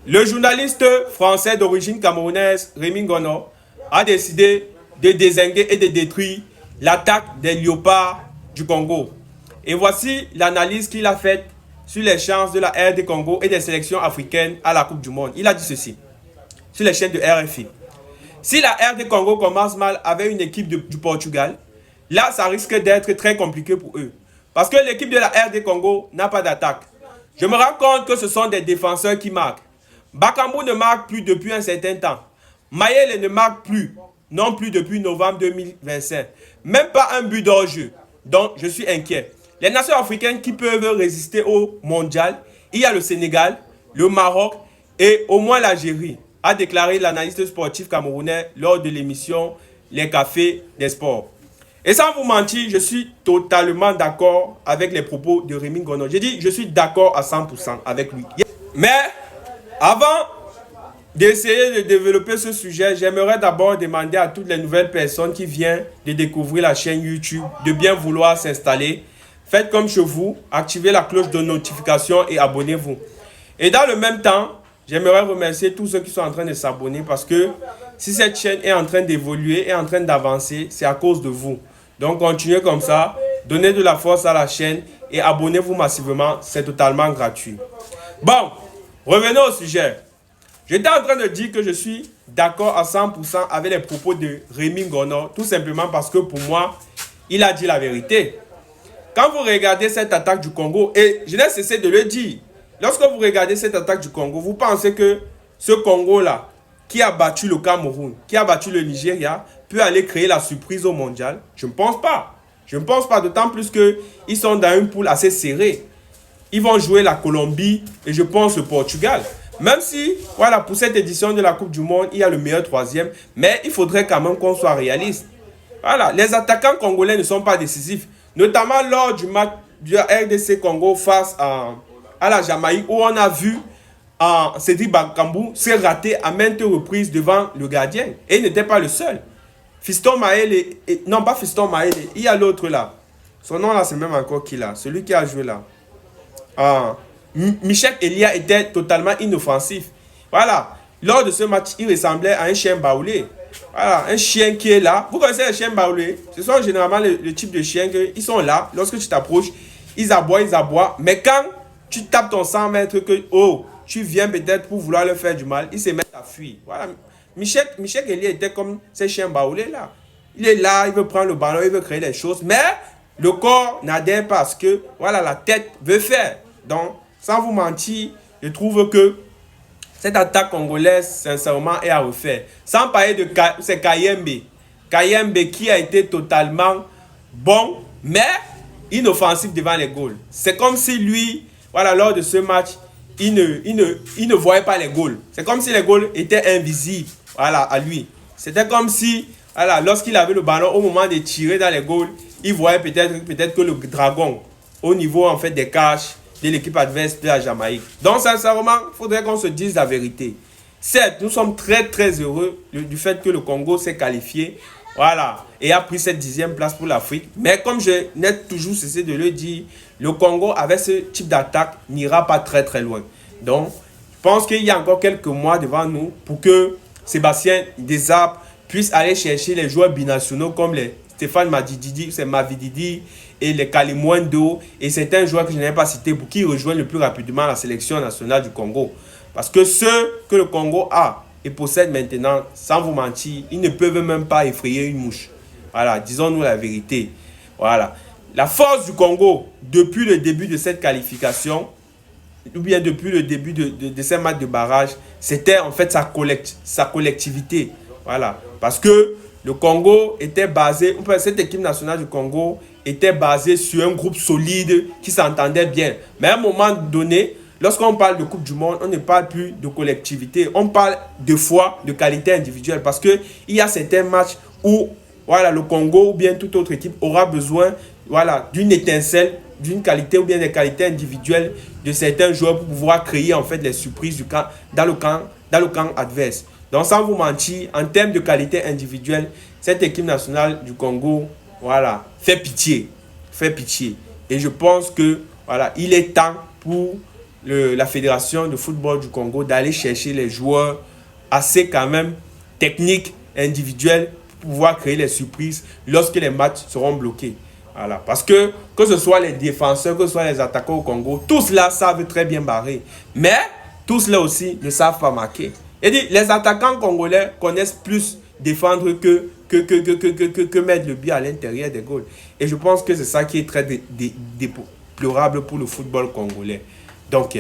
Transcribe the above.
Le journaliste français d'origine camerounaise, Rémi Ngono, a décidé de dézinguer et de détruire l'attaque des léopards du Congo. Et voici l'analyse qu'il a faite sur les chances de la RD Congo et des sélections africaines à la Coupe du Monde. Il a dit ceci, sur les chaînes de RFI. Si la RD Congo commence mal avec une équipe du Portugal, là, ça risque d'être très compliqué pour eux. Parce que l'équipe de la RD Congo n'a pas d'attaque. Je me rends compte que ce sont des défenseurs qui marquent. Bakambu ne marque plus depuis un certain temps. Mayele ne marque plus, non plus depuis novembre 2025. Même pas un but d'hors-jeu. Donc, je suis inquiet. Les nations africaines qui peuvent résister au mondial, il y a le Sénégal, le Maroc et au moins l'Algérie, a déclaré l'analyste sportif camerounais lors de l'émission Les Cafés des Sports. Et sans vous mentir, je suis totalement d'accord avec les propos de Rémi Ngono. J'ai dit, je suis d'accord à 100% avec lui. Mais, avant d'essayer de développer ce sujet, j'aimerais d'abord demander à toutes les nouvelles personnes qui viennent de découvrir la chaîne YouTube de bien vouloir s'installer. Faites comme chez vous, activez la cloche de notification et abonnez-vous. Et dans le même temps, j'aimerais remercier tous ceux qui sont en train de s'abonner parce que si cette chaîne est en train d'évoluer et en train d'avancer, c'est à cause de vous. Donc continuez comme ça, donnez de la force à la chaîne et abonnez-vous massivement, c'est totalement gratuit. Bon, revenons au sujet. J'étais en train de dire que je suis d'accord à 100% avec les propos de Rémi Ngono, tout simplement parce que pour moi, il a dit la vérité. Quand vous regardez cette attaque du Congo, et je n'ai cessé de le dire, lorsque vous regardez cette attaque du Congo, vous pensez que ce Congo-là, qui a battu le Cameroun, qui a battu le Nigeria, peut aller créer la surprise au mondial? Je ne pense pas. Je ne pense pas, d'autant plus qu'ils sont dans une poule assez serrée. Ils vont jouer la Colombie et je pense le Portugal. Même si, voilà, pour cette édition de la Coupe du Monde, il y a le meilleur troisième, mais il faudrait quand même qu'on soit réaliste. Voilà, les attaquants congolais ne sont pas décisifs, notamment lors du match du RDC Congo face à la Jamaïque, où on a vu Cédric Bakambu s'est raté à maintes reprises devant le gardien. Et il n'était pas le seul. Fiston Maël, non pas Fiston Maël, il y a l'autre là. Son nom là, c'est même encore qui là, celui qui a joué là. Michel Elia était totalement inoffensif. Voilà. Lors de ce match, il ressemblait à un chien baoulé. Voilà, un chien qui est là. Vous connaissez les chiens baoulés? Ce sont généralement le type de chiens qui sont là. Lorsque tu t'approches, ils aboient. Mais quand tu tapes ton 100 mètres, que oh, tu viens peut-être pour vouloir leur faire du mal, ils se mettent à fuir. Voilà. Michel Elia était comme ces chiens baoulés là. Il est là, il veut prendre le ballon, il veut créer des choses. Mais le corps n'adhère pas à ce que voilà, la tête veut faire. Donc, sans vous mentir, je trouve que cette attaque congolaise, sincèrement, est à refaire. Sans parler de c'est Kayembe. Kayembe qui a été totalement bon, mais inoffensif devant les goals. C'est comme si lui, voilà, lors de ce match, il ne voyait pas les goals. C'est comme si les goals étaient invisibles, voilà, à lui. C'était comme si, voilà, lorsqu'il avait le ballon, au moment de tirer dans les goals, il voyait peut-être que le dragon, au niveau en fait des caches, de l'équipe adverse de la Jamaïque. Donc, sincèrement, il faudrait qu'on se dise la vérité. Certes, nous sommes très très heureux du fait que le Congo s'est qualifié, voilà, et a pris cette 10e place pour l'Afrique. Mais comme je n'ai toujours cessé de le dire, le Congo, avec ce type d'attaque, n'ira pas très très loin. Donc, je pense qu'il y a encore quelques mois devant nous pour que Sébastien Desabre puisse aller chercher les joueurs binationaux comme les Stéphane Madididi, c'est Mavididi, et les Kalimwendo et certains joueurs que je n'ai pas cités pour qu'ils rejoignent le plus rapidement la sélection nationale du Congo. Parce que ceux que le Congo a et possède maintenant, sans vous mentir, ils ne peuvent même pas effrayer une mouche. Voilà, disons-nous la vérité. Voilà. La force du Congo, depuis le début de cette qualification, ou bien depuis le début de ces matchs de barrage, c'était en fait sa collectivité. Voilà. Parce que le Congo était basé, cette équipe nationale du Congo était basée sur un groupe solide qui s'entendait bien. Mais à un moment donné, lorsqu'on parle de Coupe du Monde, on ne parle plus de collectivité. On parle de fois de qualité individuelle. Parce qu'il y a certains matchs où voilà, le Congo ou bien toute autre équipe aura besoin voilà, d'une étincelle, d'une qualité ou bien des qualités individuelles de certains joueurs pour pouvoir créer en fait les surprises dans le camp adverse. Donc sans vous mentir, en termes de qualité individuelle, cette équipe nationale du Congo, voilà, fait pitié. Et je pense que voilà, il est temps pour la Fédération de football du Congo d'aller chercher les joueurs assez quand même techniques, individuels, pour pouvoir créer les surprises lorsque les matchs seront bloqués. Voilà. Parce que ce soit les défenseurs, que ce soit les attaquants au Congo, tous là savent très bien barrer. Mais tous là aussi ne savent pas marquer. Et dit, les attaquants congolais connaissent plus défendre que mettre le but à l'intérieur des goals. Et je pense que c'est ça qui est très déplorable pour le football congolais. Donc,